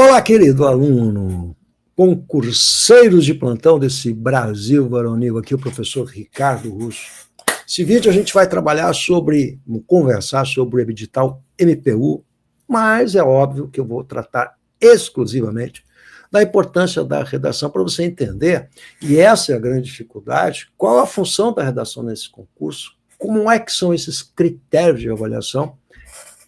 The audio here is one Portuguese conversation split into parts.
Olá, querido aluno, concurseiros de plantão desse Brasil varonil, aqui o professor Ricardo Russo. Esse vídeo a gente vai conversar sobre o edital MPU, mas é óbvio que eu vou tratar exclusivamente da importância da redação para você entender, e essa é a grande dificuldade, qual a função da redação nesse concurso, como é que são esses critérios de avaliação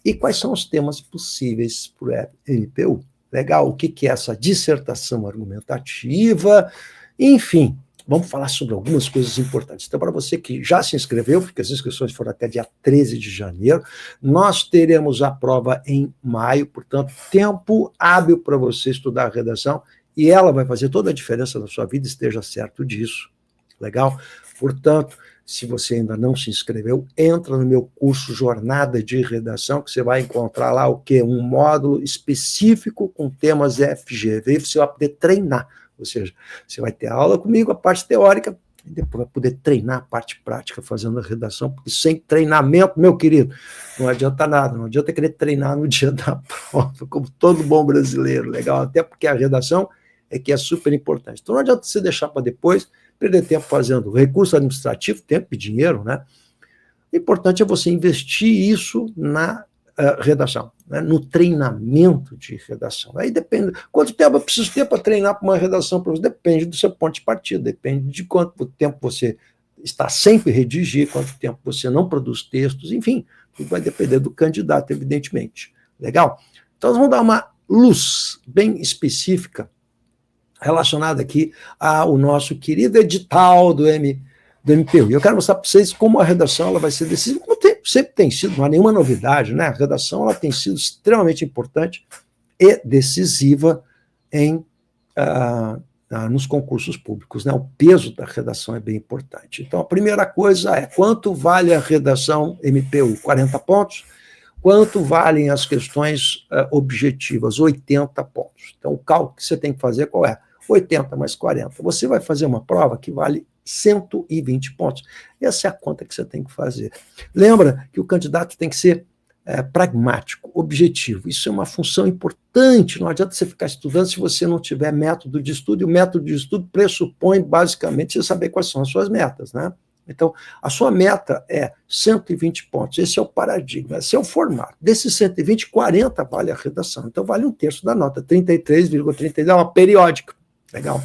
e quais são os temas possíveis para o MPU. Legal, o que é essa dissertação argumentativa, enfim, vamos falar sobre algumas coisas importantes. Então, para você que já se inscreveu, porque as inscrições foram até dia 13 de janeiro, nós teremos a prova em maio, portanto, tempo hábil para você estudar a redação, e ela vai fazer toda a diferença na sua vida, esteja certo disso. Legal? Portanto, se você ainda não se inscreveu, entra no meu curso Jornada de Redação, que você vai encontrar lá o quê? Um módulo específico com temas FGV, você vai poder treinar. Ou seja, você vai ter aula comigo, a parte teórica, e depois vai poder treinar a parte prática fazendo a redação, porque sem treinamento, meu querido, não adianta nada, não adianta querer treinar no dia da prova, como todo bom brasileiro, legal? Até porque a redação é que é super importante. Então não adianta você deixar para depois, perder tempo fazendo recurso administrativo, tempo e dinheiro, né? O importante é você investir isso na redação, né? No treinamento de redação. Aí depende, quanto tempo eu preciso ter para treinar para uma redação? Depende do seu ponto de partida, depende de quanto tempo você está sempre a redigir, quanto tempo você não produz textos, enfim, tudo vai depender do candidato, evidentemente. Legal? Então, nós vamos dar uma luz bem específica relacionada aqui ao nosso querido edital do MPU. E eu quero mostrar para vocês como a redação ela vai ser decisiva, como sempre tem sido, não há nenhuma novidade, né? A redação ela tem sido extremamente importante e decisiva nos concursos públicos, né? O peso da redação é bem importante. Então, a primeira coisa é quanto vale a redação MPU? 40 pontos. Quanto valem as questões objetivas? 80 pontos. Então, o cálculo que você tem que fazer qual é? 80 mais 40. Você vai fazer uma prova que vale 120 pontos. Essa é a conta que você tem que fazer. Lembra que o candidato tem que ser pragmático, objetivo. Isso é uma função importante. Não adianta você ficar estudando se você não tiver método de estudo, e o método de estudo pressupõe, basicamente, você saber quais são as suas metas, né? Então, a sua meta é 120 pontos. Esse é o paradigma, esse é o formato. Desses 120, 40 vale a redação. Então, vale um terço da nota, 33,32, é uma periódica. Legal?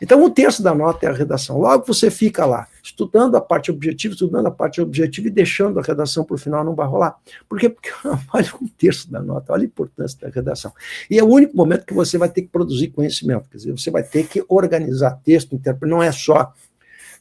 Então, um terço da nota é a redação. Logo, você fica lá, estudando a parte objetiva e deixando a redação para o final, não vai rolar. Por quê? Porque vale um terço da nota. Olha a importância da redação. E é o único momento que você vai ter que produzir conhecimento. Quer dizer, você vai ter que organizar texto, não é só...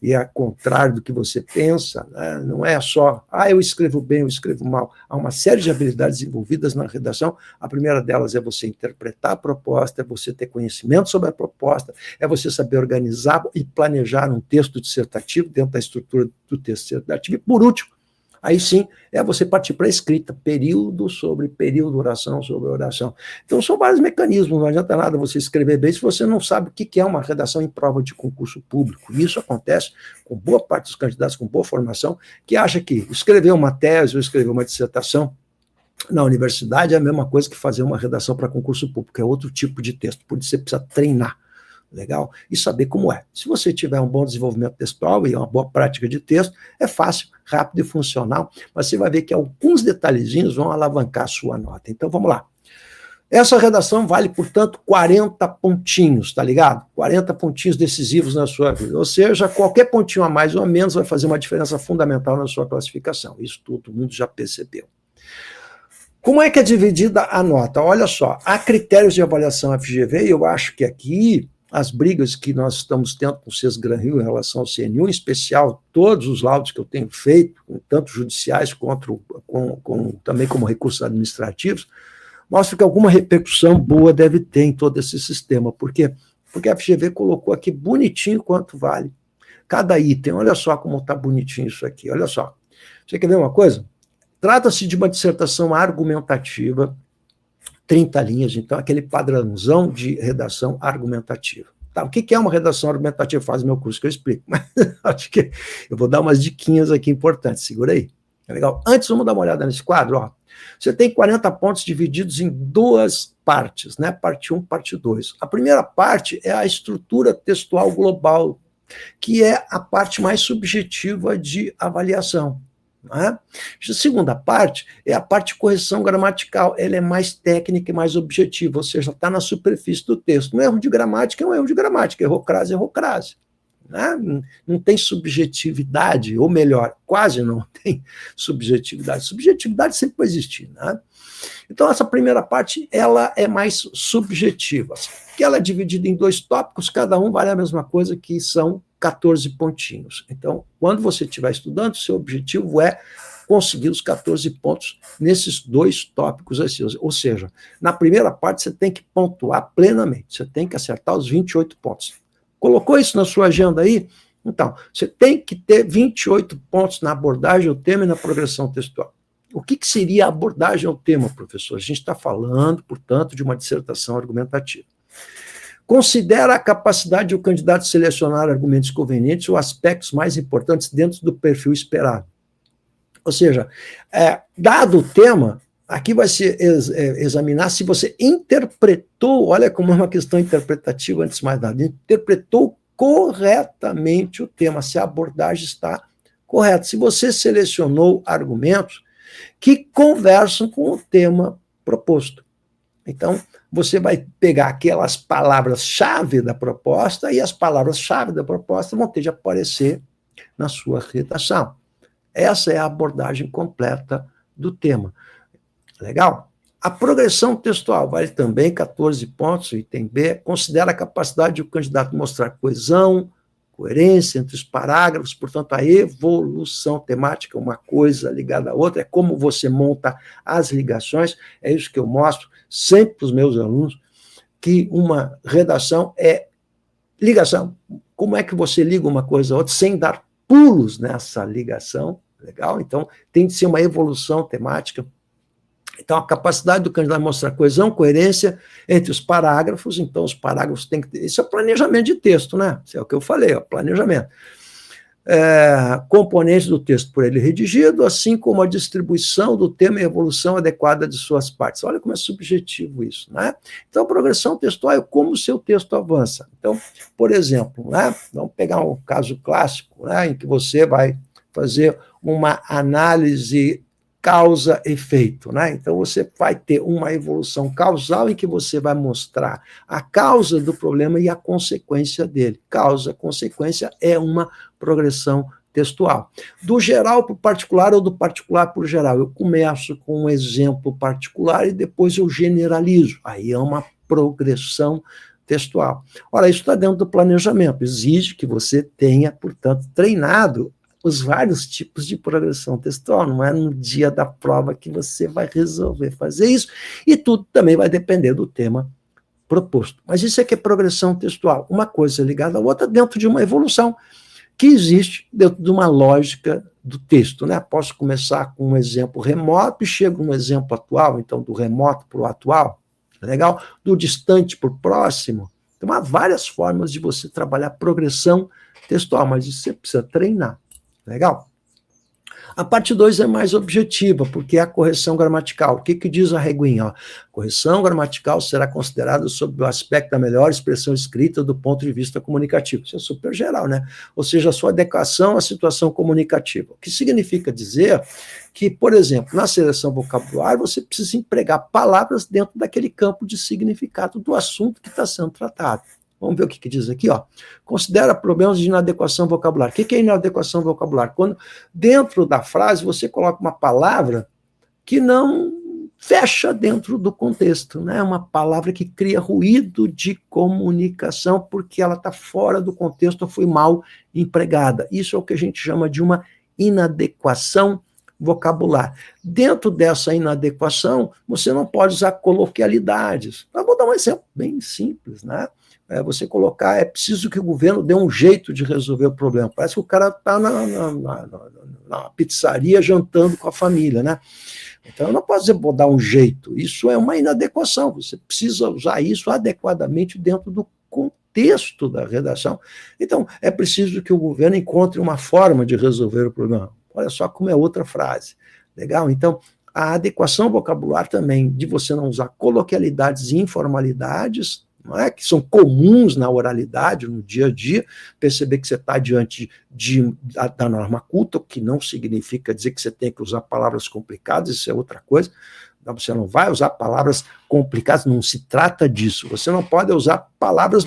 E é ao contrário do que você pensa, né? Não é só, eu escrevo bem, eu escrevo mal. Há uma série de habilidades envolvidas na redação. A primeira delas é você interpretar a proposta, é você ter conhecimento sobre a proposta, é você saber organizar e planejar um texto dissertativo dentro da estrutura do texto dissertativo. E, por último, aí sim, é você partir para a escrita, período sobre período, oração sobre oração. Então, são vários mecanismos, não adianta nada você escrever bem se você não sabe o que é uma redação em prova de concurso público. Isso acontece com boa parte dos candidatos com boa formação, que acha que escrever uma tese ou escrever uma dissertação na universidade é a mesma coisa que fazer uma redação para concurso público, é outro tipo de texto, por isso você precisa treinar. Legal? E saber como é. Se você tiver um bom desenvolvimento textual e uma boa prática de texto, é fácil, rápido e funcional, mas você vai ver que alguns detalhezinhos vão alavancar a sua nota. Então, vamos lá. Essa redação vale, portanto, 40 pontinhos, tá ligado? 40 pontinhos decisivos na sua vida. Ou seja, qualquer pontinho a mais ou a menos vai fazer uma diferença fundamental na sua classificação. Isso todo mundo já percebeu. Como é que é dividida a nota? Olha só, há critérios de avaliação FGV, e eu acho que aqui as brigas que nós estamos tendo com o SESGRAN-Rio em relação ao CNU, em especial todos os laudos que eu tenho feito, tanto judiciais quanto também como recursos administrativos, mostra que alguma repercussão boa deve ter em todo esse sistema. Por quê? Porque a FGV colocou aqui bonitinho quanto vale cada item. Olha só como está bonitinho isso aqui, olha só. Você quer ver uma coisa? Trata-se de uma dissertação argumentativa, 30 linhas, então, aquele padrãozão de redação argumentativa. Tá, o que é uma redação argumentativa? Faz meu curso que eu explico, mas acho que eu vou dar umas diquinhas aqui importantes, segura aí. Legal? Antes, vamos dar uma olhada nesse quadro. Ó. Você tem 40 pontos divididos em duas partes, né? Parte 1, parte 2. A primeira parte é a estrutura textual global, que é a parte mais subjetiva de avaliação. Né? A segunda parte é a parte de correção gramatical. Ela é mais técnica e mais objetiva, ou seja, está na superfície do texto. Um erro de gramática é um erro de gramática, errou crase, errou crase. Né? Não tem subjetividade, ou melhor, quase não tem subjetividade. Subjetividade sempre vai existir. Né? Então, essa primeira parte ela é mais subjetiva, que ela é dividida em 2 tópicos, cada um vale a mesma coisa, que são 14 pontinhos. Então, quando você estiver estudando, seu objetivo é conseguir os 14 pontos nesses 2 tópicos. Assim. Ou seja, na primeira parte você tem que pontuar plenamente, você tem que acertar os 28 pontos. Colocou isso na sua agenda aí? Então, você tem que ter 28 pontos na abordagem ao tema e na progressão textual. O que seria a abordagem ao tema, professor? A gente está falando, portanto, de uma dissertação argumentativa. Considera a capacidade do candidato selecionar argumentos convenientes ou aspectos mais importantes dentro do perfil esperado. Ou seja, dado o tema, aqui vai se examinar se você interpretou, olha como é uma questão interpretativa antes de mais nada, interpretou corretamente o tema, se a abordagem está correta. Se você selecionou argumentos que conversam com o tema proposto. Então, você vai pegar aquelas palavras-chave da proposta e as palavras-chave da proposta vão ter de aparecer na sua redação. Essa é a abordagem completa do tema. Legal? A progressão textual vale também 14 pontos, item B. Considera a capacidade do candidato mostrar coesão, coerência entre os parágrafos, portanto, a evolução temática, uma coisa ligada à outra, é como você monta as ligações, é isso que eu mostro sempre para os meus alunos, que uma redação é ligação. Como é que você liga uma coisa a outra sem dar pulos nessa ligação? Legal? Então, tem de ser uma evolução temática. Então, a capacidade do candidato mostrar coesão, coerência entre os parágrafos, então os parágrafos têm que ter... Isso é planejamento de texto, né? Isso é o que eu falei, ó, planejamento. Componentes do texto por ele redigido, assim como a distribuição do tema e a evolução adequada de suas partes. Olha como é subjetivo isso, né? Então, a progressão textual é como o seu texto avança. Então, por exemplo, né, vamos pegar um caso clássico, né, em que você vai fazer uma análise causa-efeito, né? Então, você vai ter uma evolução causal em que você vai mostrar a causa do problema e a consequência dele. Causa, consequência é uma progressão textual. Do geral para o particular ou do particular para o geral. Eu começo com um exemplo particular e depois eu generalizo. Aí é uma progressão textual. Ora, isso está dentro do planejamento. Exige que você tenha, portanto, treinado os vários tipos de progressão textual, não é no dia da prova que você vai resolver fazer isso, e tudo também vai depender do tema proposto. Mas isso é que é progressão textual, uma coisa ligada à outra dentro de uma evolução que existe dentro de uma lógica do texto, né? Posso começar com um exemplo remoto e chego no exemplo atual, então do remoto para o atual, legal? Do distante para o próximo. Então há várias formas de você trabalhar progressão textual, mas isso você precisa treinar. Legal? A parte 2 é mais objetiva, porque é a correção gramatical. O que diz a reguinha? Ó, correção gramatical será considerada sob o aspecto da melhor expressão escrita do ponto de vista comunicativo. Isso é super geral, né? Ou seja, a sua adequação à situação comunicativa. O que significa dizer que, por exemplo, na seleção vocabular, você precisa empregar palavras dentro daquele campo de significado do assunto que está sendo tratado. Vamos ver o que diz aqui, ó. Considera problemas de inadequação vocabular. O que é inadequação vocabular? Quando dentro da frase você coloca uma palavra que não fecha dentro do contexto, né? Uma palavra que cria ruído de comunicação porque ela está fora do contexto ou foi mal empregada. Isso é o que a gente chama de uma inadequação vocabular. Dentro dessa inadequação, você não pode usar coloquialidades. Eu vou dar um exemplo bem simples, né? Você colocar, é preciso que o governo dê um jeito de resolver o problema. Parece que o cara está na pizzaria jantando com a família, né? Então, eu não posso dizer, vou dar um jeito. Isso é uma inadequação. Você precisa usar isso adequadamente dentro do contexto da redação. Então, é preciso que o governo encontre uma forma de resolver o problema. Olha só como é outra frase. Legal? Então, a adequação vocabular também, de você não usar coloquialidades e informalidades, não é? Que são comuns na oralidade, no dia a dia, perceber que você está diante da norma culta, o que não significa dizer que você tem que usar palavras complicadas, isso é outra coisa. Você não vai usar palavras complicadas, não se trata disso. Você não pode usar palavras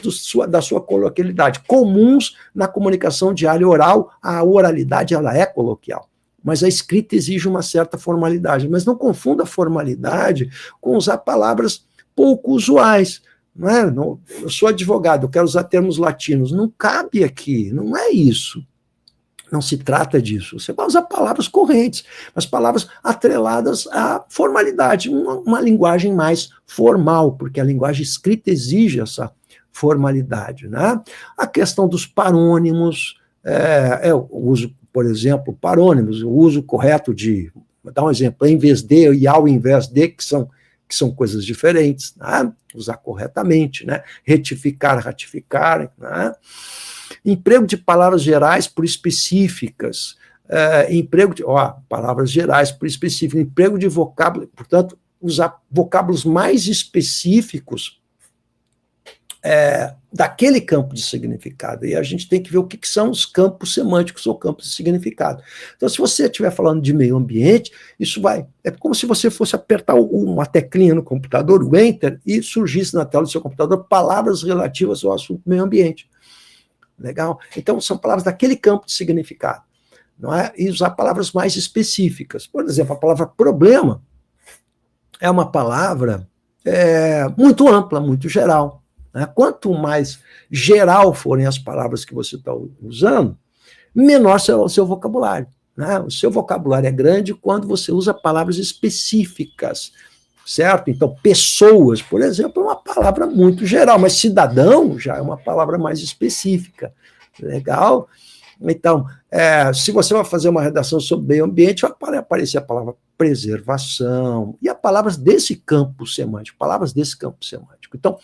da sua coloquialidade, comuns na comunicação diária oral. A oralidade ela é coloquial, mas a escrita exige uma certa formalidade. Mas não confunda a formalidade com usar palavras pouco usuais. Não é? Não, eu sou advogado, eu quero usar termos latinos. Não cabe aqui, não é isso. Não se trata disso. Você vai usar palavras correntes, mas palavras atreladas à formalidade, uma linguagem mais formal, porque a linguagem escrita exige essa formalidade. Né? A questão dos parônimos, eu uso, por exemplo, parônimos, o uso correto de, vou dar um exemplo, em vez de e ao invés de, que são coisas diferentes, né? Usar corretamente, né? Retificar, ratificar, né? Emprego de palavras gerais por específicas, palavras gerais por específicas, emprego de vocábulo, portanto, usar vocábulos mais específicos daquele campo de significado. E a gente tem que ver o que são os campos semânticos ou campos de significado. Então, se você estiver falando de meio ambiente, isso é como se você fosse apertar uma teclinha no computador, o Enter, e surgisse na tela do seu computador palavras relativas ao assunto meio ambiente. Legal? Então, são palavras daquele campo de significado, não é? E usar palavras mais específicas. Por exemplo, a palavra problema é uma palavra muito ampla, muito geral. Né? Quanto mais geral forem as palavras que você está usando, menor será o seu vocabulário. Né? O seu vocabulário é grande quando você usa palavras específicas, certo? Então, pessoas, por exemplo, é uma palavra muito geral, mas cidadão já é uma palavra mais específica. Legal? Então, se você vai fazer uma redação sobre meio ambiente, vai aparecer a palavra preservação e as palavras desse campo semântico, Então,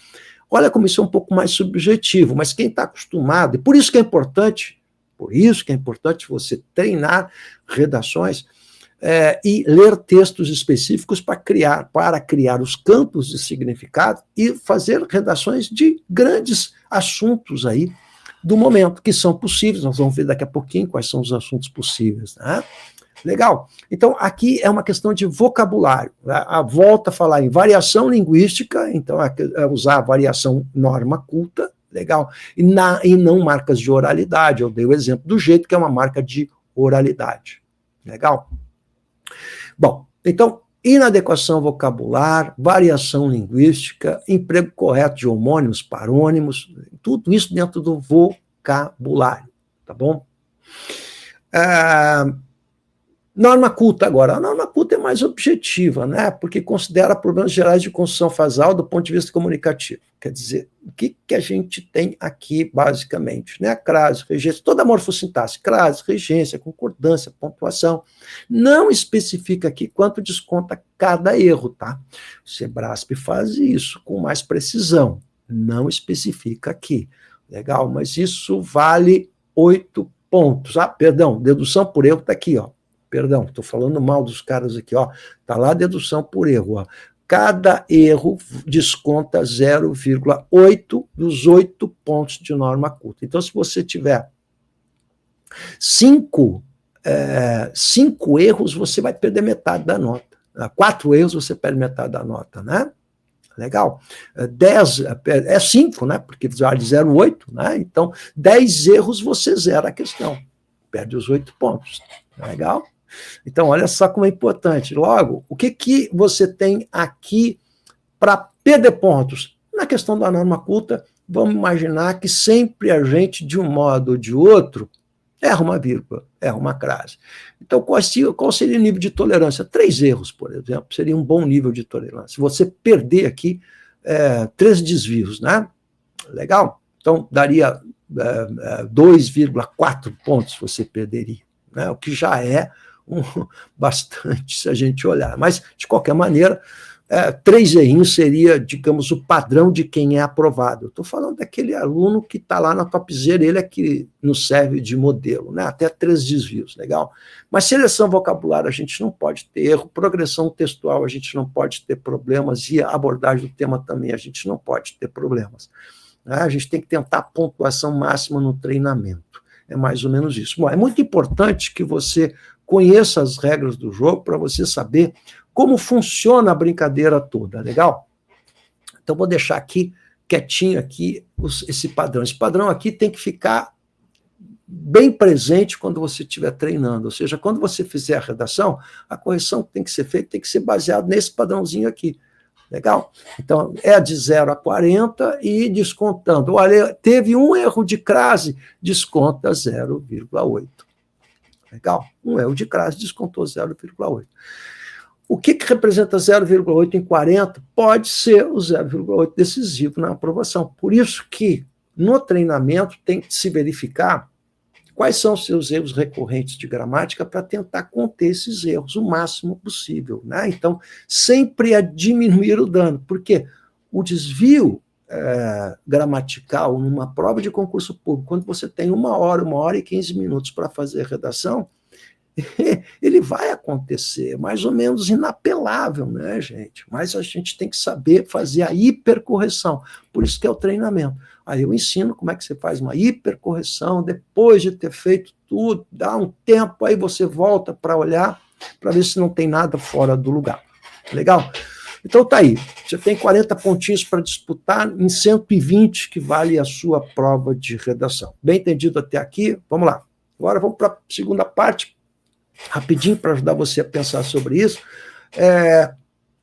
olha como isso é um pouco mais subjetivo, mas quem está acostumado, e por isso que é importante você treinar redações e ler textos específicos para criar os campos de significado e fazer redações de grandes assuntos aí do momento, que são possíveis. Nós vamos ver daqui a pouquinho quais são os assuntos possíveis. Né? Legal? Então, aqui é uma questão de vocabulário. Né? Volta a falar em variação linguística, então é usar a variação norma culta, legal? E não marcas de oralidade. Eu dei o exemplo do jeito que é uma marca de oralidade. Legal? Bom, então, inadequação vocabular, variação linguística, emprego correto de homônimos, parônimos, tudo isso dentro do vocabulário, tá bom? Norma culta agora. A norma culta é mais objetiva, né? Porque considera problemas gerais de construção fasal do ponto de vista comunicativo. Quer dizer, o que a gente tem aqui, basicamente? Né? Crase, regência, toda a morfossintaxe, crase, regência, concordância, pontuação. Não especifica aqui quanto desconta cada erro, tá? O Sebrasp faz isso com mais precisão. Não especifica aqui. Legal? Mas isso vale 8 pontos. Perdão, dedução por erro está aqui, ó. Perdão, estou falando mal dos caras aqui, ó. Está lá a dedução por erro, ó. Cada erro desconta 0,8 dos 8 pontos de norma culta. Então, se você tiver 5 erros, você vai perder metade da nota. 4 erros, você perde metade da nota, né? Legal? 10 é 5, né? Porque vale 0,8, né? Então, 10 erros, você zera a questão. Perde os 8 pontos. Legal? Então, olha só como é importante. Logo, o que você tem aqui para perder pontos? Na questão da norma culta, vamos imaginar que sempre a gente, de um modo ou de outro, erra uma vírgula, erra uma crase. Então, qual seria o nível de tolerância? 3 erros, por exemplo, seria um bom nível de tolerância. Você perder aqui 3 desvios, né? Legal? Então, daria 2,4 pontos você perderia, né? O que já é bastante, se a gente olhar. Mas, de qualquer maneira, 3,1 seria, digamos, o padrão de quem é aprovado. Eu estou falando daquele aluno que está lá na topzera, ele é que nos serve de modelo, né? Até 3 desvios, legal? Mas seleção vocabulária a gente não pode ter erro, progressão textual a gente não pode ter problemas, e a abordagem do tema também a gente não pode ter problemas. Né? A gente tem que tentar a pontuação máxima no treinamento. É mais ou menos isso. Bom, é muito importante que você conheça as regras do jogo para você saber como funciona a brincadeira toda, legal? Então, vou deixar aqui, quietinho aqui, esse padrão. Esse padrão aqui tem que ficar bem presente quando você estiver treinando. Ou seja, quando você fizer a redação, a correção que tem que ser feita tem que ser baseada nesse padrãozinho aqui. Legal? Então, é de 0 a 40 e descontando. Olha, teve um erro de crase, desconta 0,8. Legal? Um erro de crase, descontou 0,8. O que representa 0,8 em 40 pode ser o 0,8 decisivo na aprovação. Por isso que, no treinamento, tem que se verificar quais são os seus erros recorrentes de gramática para tentar conter esses erros o máximo possível. Né? Então, sempre é diminuir o dano, porque o desvio gramatical numa prova de concurso público, quando você tem 1 hora e 15 minutos para fazer redação, ele vai acontecer, mais ou menos inapelável, né, gente? Mas a gente tem que saber fazer a hipercorreção, por isso que é o treinamento. Aí eu ensino como é que você faz uma hipercorreção, depois de ter feito tudo, dá um tempo, aí você volta para olhar, para ver se não tem nada fora do lugar. Legal? Então tá aí, você tem 40 pontinhos para disputar em 120, que vale a sua prova de redação. Bem entendido até aqui? Vamos lá. Agora vamos para a segunda parte, rapidinho, para ajudar você a pensar sobre isso.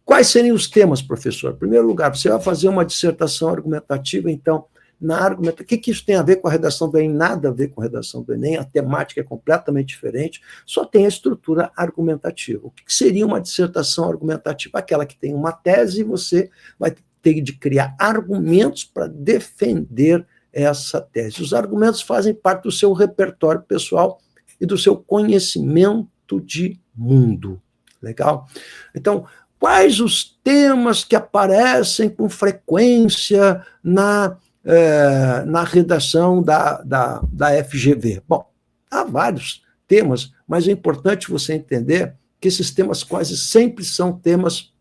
Quais seriam os temas, professor? Em primeiro lugar, você vai fazer uma dissertação argumentativa, então, o que isso tem a ver com a redação do Enem? Nada a ver com a redação do Enem, a temática é completamente diferente, só tem a estrutura argumentativa. O que seria uma dissertação argumentativa? Aquela que tem uma tese e você vai ter de criar argumentos para defender essa tese. Os argumentos fazem parte do seu repertório pessoal e do seu conhecimento de mundo. Legal? Então, quais os temas que aparecem com frequência na redação da FGV? Bom, há vários temas, mas é importante você entender que esses temas quase sempre são temas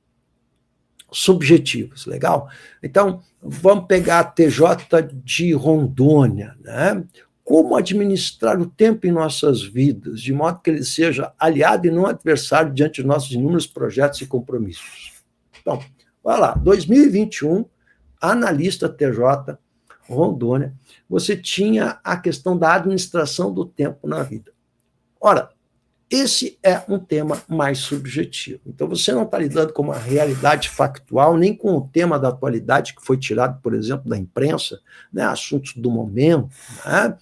subjetivos, legal? Então, vamos pegar a TJ de Rondônia, né? Como administrar o tempo em nossas vidas, de modo que ele seja aliado e não adversário diante de nossos inúmeros projetos e compromissos. Então, vai lá, 2021, analista TJ Rondônia, você tinha a questão da administração do tempo na vida. Ora, esse é um tema mais subjetivo. Então, você não está lidando com uma realidade factual, nem com o tema da atualidade, que foi tirado, por exemplo, da imprensa, né, assuntos do momento. Né?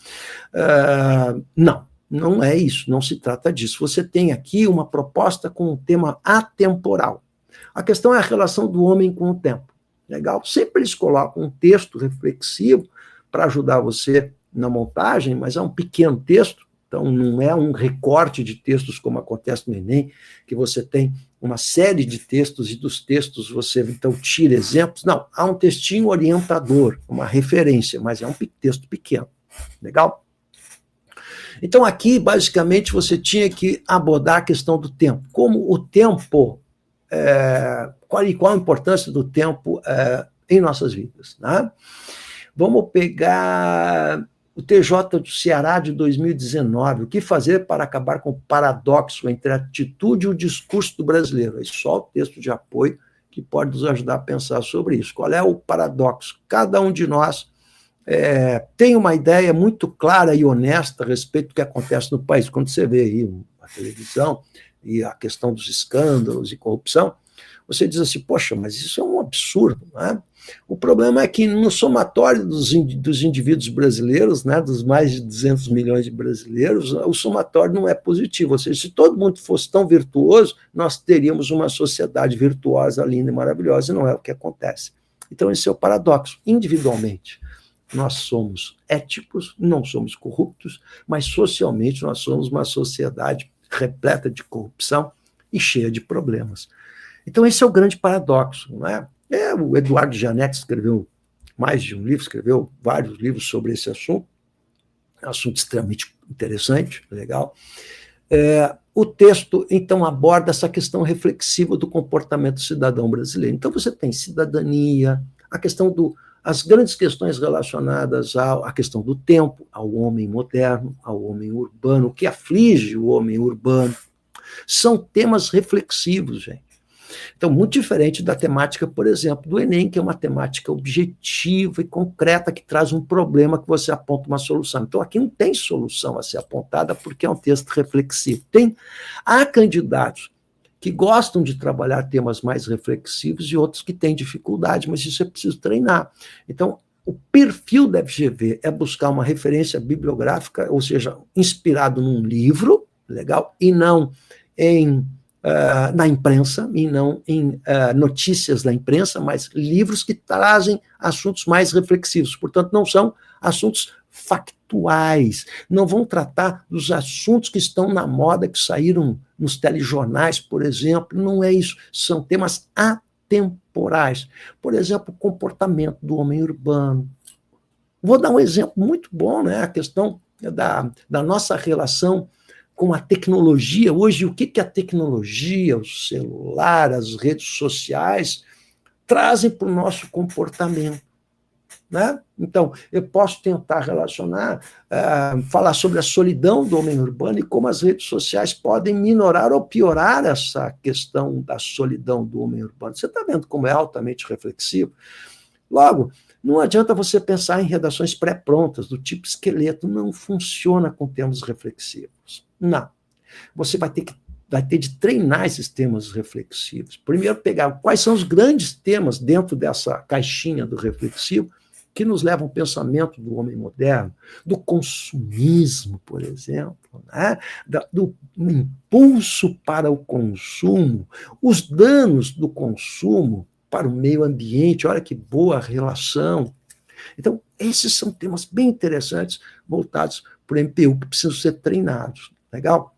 Não é isso, não se trata disso. Você tem aqui uma proposta com um tema atemporal. A questão é a relação do homem com o tempo. Legal? Sempre eles colocam um texto reflexivo para ajudar você na montagem, mas é um pequeno texto, então não é um recorte de textos como acontece no Enem, que você tem uma série de textos e dos textos você então tira exemplos. Não, há um textinho orientador, uma referência, mas é um texto pequeno. Legal? Então aqui, basicamente, você tinha que abordar a questão do tempo. Como o tempo, qual a importância do tempo em nossas vidas, né? Vamos pegar o TJ do Ceará de 2019, o que fazer para acabar com o paradoxo entre a atitude e o discurso do brasileiro? É só o texto de apoio que pode nos ajudar a pensar sobre isso. Qual é o paradoxo? Cada um de nós tem uma ideia muito clara e honesta a respeito do que acontece no país. Quando você vê aí a televisão e a questão dos escândalos e corrupção, você diz assim, poxa, mas isso é um absurdo, né? O problema é que no somatório dos indivíduos brasileiros, né, dos mais de 200 milhões de brasileiros, o somatório não é positivo. Ou seja, se todo mundo fosse tão virtuoso, nós teríamos uma sociedade virtuosa, linda e maravilhosa, e não é o que acontece. Então, esse é o paradoxo. Individualmente, nós somos éticos, não somos corruptos, mas socialmente nós somos uma sociedade repleta de corrupção e cheia de problemas. Então, esse é o grande paradoxo, não é? O Eduardo Janetti escreveu mais de um livro, escreveu vários livros sobre esse assunto extremamente interessante, legal. O texto, então, aborda essa questão reflexiva do comportamento cidadão brasileiro. Então, você tem cidadania, a questão as grandes questões relacionadas à questão do tempo, ao homem moderno, ao homem urbano, o que aflige o homem urbano, são temas reflexivos, gente. Então, muito diferente da temática, por exemplo, do Enem, que é uma temática objetiva e concreta, que traz um problema que você aponta uma solução. Então, aqui não tem solução a ser apontada, porque é um texto reflexivo. Há candidatos que gostam de trabalhar temas mais reflexivos e outros que têm dificuldade, mas isso é preciso treinar. Então, o perfil da FGV é buscar uma referência bibliográfica, ou seja, inspirado num livro, legal, e não na imprensa, e não em notícias da imprensa, mas livros que trazem assuntos mais reflexivos. Portanto, não são assuntos factuais, não vão tratar dos assuntos que estão na moda, que saíram nos telejornais, por exemplo, não é isso, são temas atemporais. Por exemplo, o comportamento do homem urbano. Vou dar um exemplo muito bom, né? A questão da nossa relação com a tecnologia. Hoje, o que a tecnologia, o celular, as redes sociais trazem para o nosso comportamento, né? Então, eu posso tentar relacionar, falar sobre a solidão do homem urbano e como as redes sociais podem minorar ou piorar essa questão da solidão do homem urbano. Você está vendo como é altamente reflexivo? Logo, não adianta você pensar em redações pré-prontas, do tipo esqueleto, não funciona com temas reflexivos. Não. Você vai ter de treinar esses temas reflexivos. Primeiro, pegar quais são os grandes temas dentro dessa caixinha do reflexivo que nos levam ao pensamento do homem moderno, do consumismo, por exemplo, né? do impulso para o consumo, os danos do consumo para o meio ambiente. Olha que boa relação. Então, esses são temas bem interessantes voltados para o MPU, que precisam ser treinados. Legal?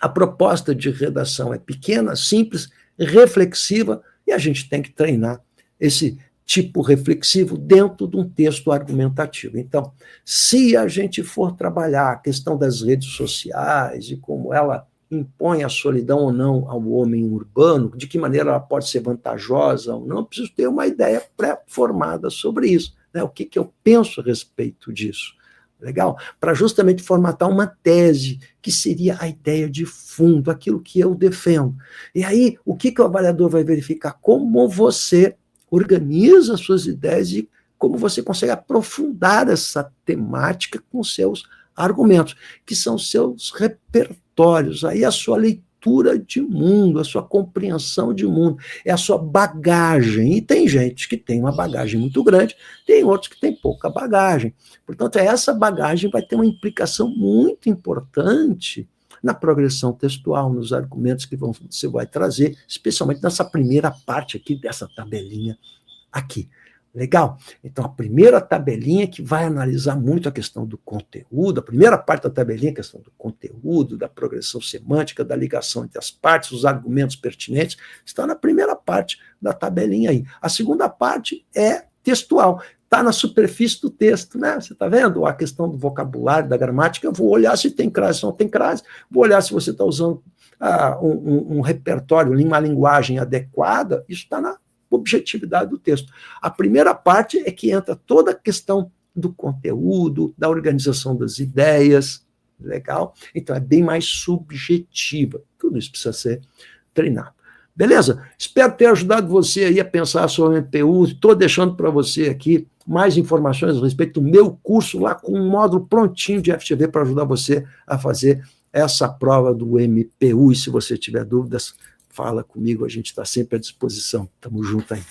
A proposta de redação é pequena, simples, reflexiva, e a gente tem que treinar esse tipo reflexivo dentro de um texto argumentativo. Então, se a gente for trabalhar a questão das redes sociais e como ela impõe a solidão ou não ao homem urbano, de que maneira ela pode ser vantajosa ou não, eu preciso ter uma ideia pré-formada sobre isso, né? O que eu penso a respeito disso. Legal? Para justamente formatar uma tese, que seria a ideia de fundo, aquilo que eu defendo. E aí, o que o avaliador vai verificar? Como você organiza as suas ideias e como você consegue aprofundar essa temática com seus argumentos, que são seus repertórios, aí a sua leitura de mundo, a sua compreensão de mundo, é a sua bagagem. E tem gente que tem uma bagagem muito grande, tem outros que têm pouca bagagem. Portanto, essa bagagem vai ter uma implicação muito importante na progressão textual, nos argumentos que você vai trazer, especialmente nessa primeira parte aqui, dessa tabelinha aqui. Legal? Então, a primeira tabelinha que vai analisar muito a questão do conteúdo, a primeira parte da tabelinha é a questão do conteúdo, da progressão semântica, da ligação entre as partes, os argumentos pertinentes, está na primeira parte da tabelinha aí. A segunda parte é textual, está na superfície do texto, né? Você está vendo? A questão do vocabulário, da gramática, eu vou olhar se tem crase, se não tem crase, vou olhar se você está usando um repertório, uma linguagem adequada, isso está na objetividade do texto. A primeira parte é que entra toda a questão do conteúdo, da organização das ideias, legal? Então, é bem mais subjetiva. Tudo isso precisa ser treinado. Beleza? Espero ter ajudado você aí a pensar sobre o MPU. Estou deixando para você aqui mais informações a respeito do meu curso lá com um módulo prontinho de FGV para ajudar você a fazer essa prova do MPU. E se você tiver dúvidas, fala comigo, a gente está sempre à disposição. Tamo junto aí.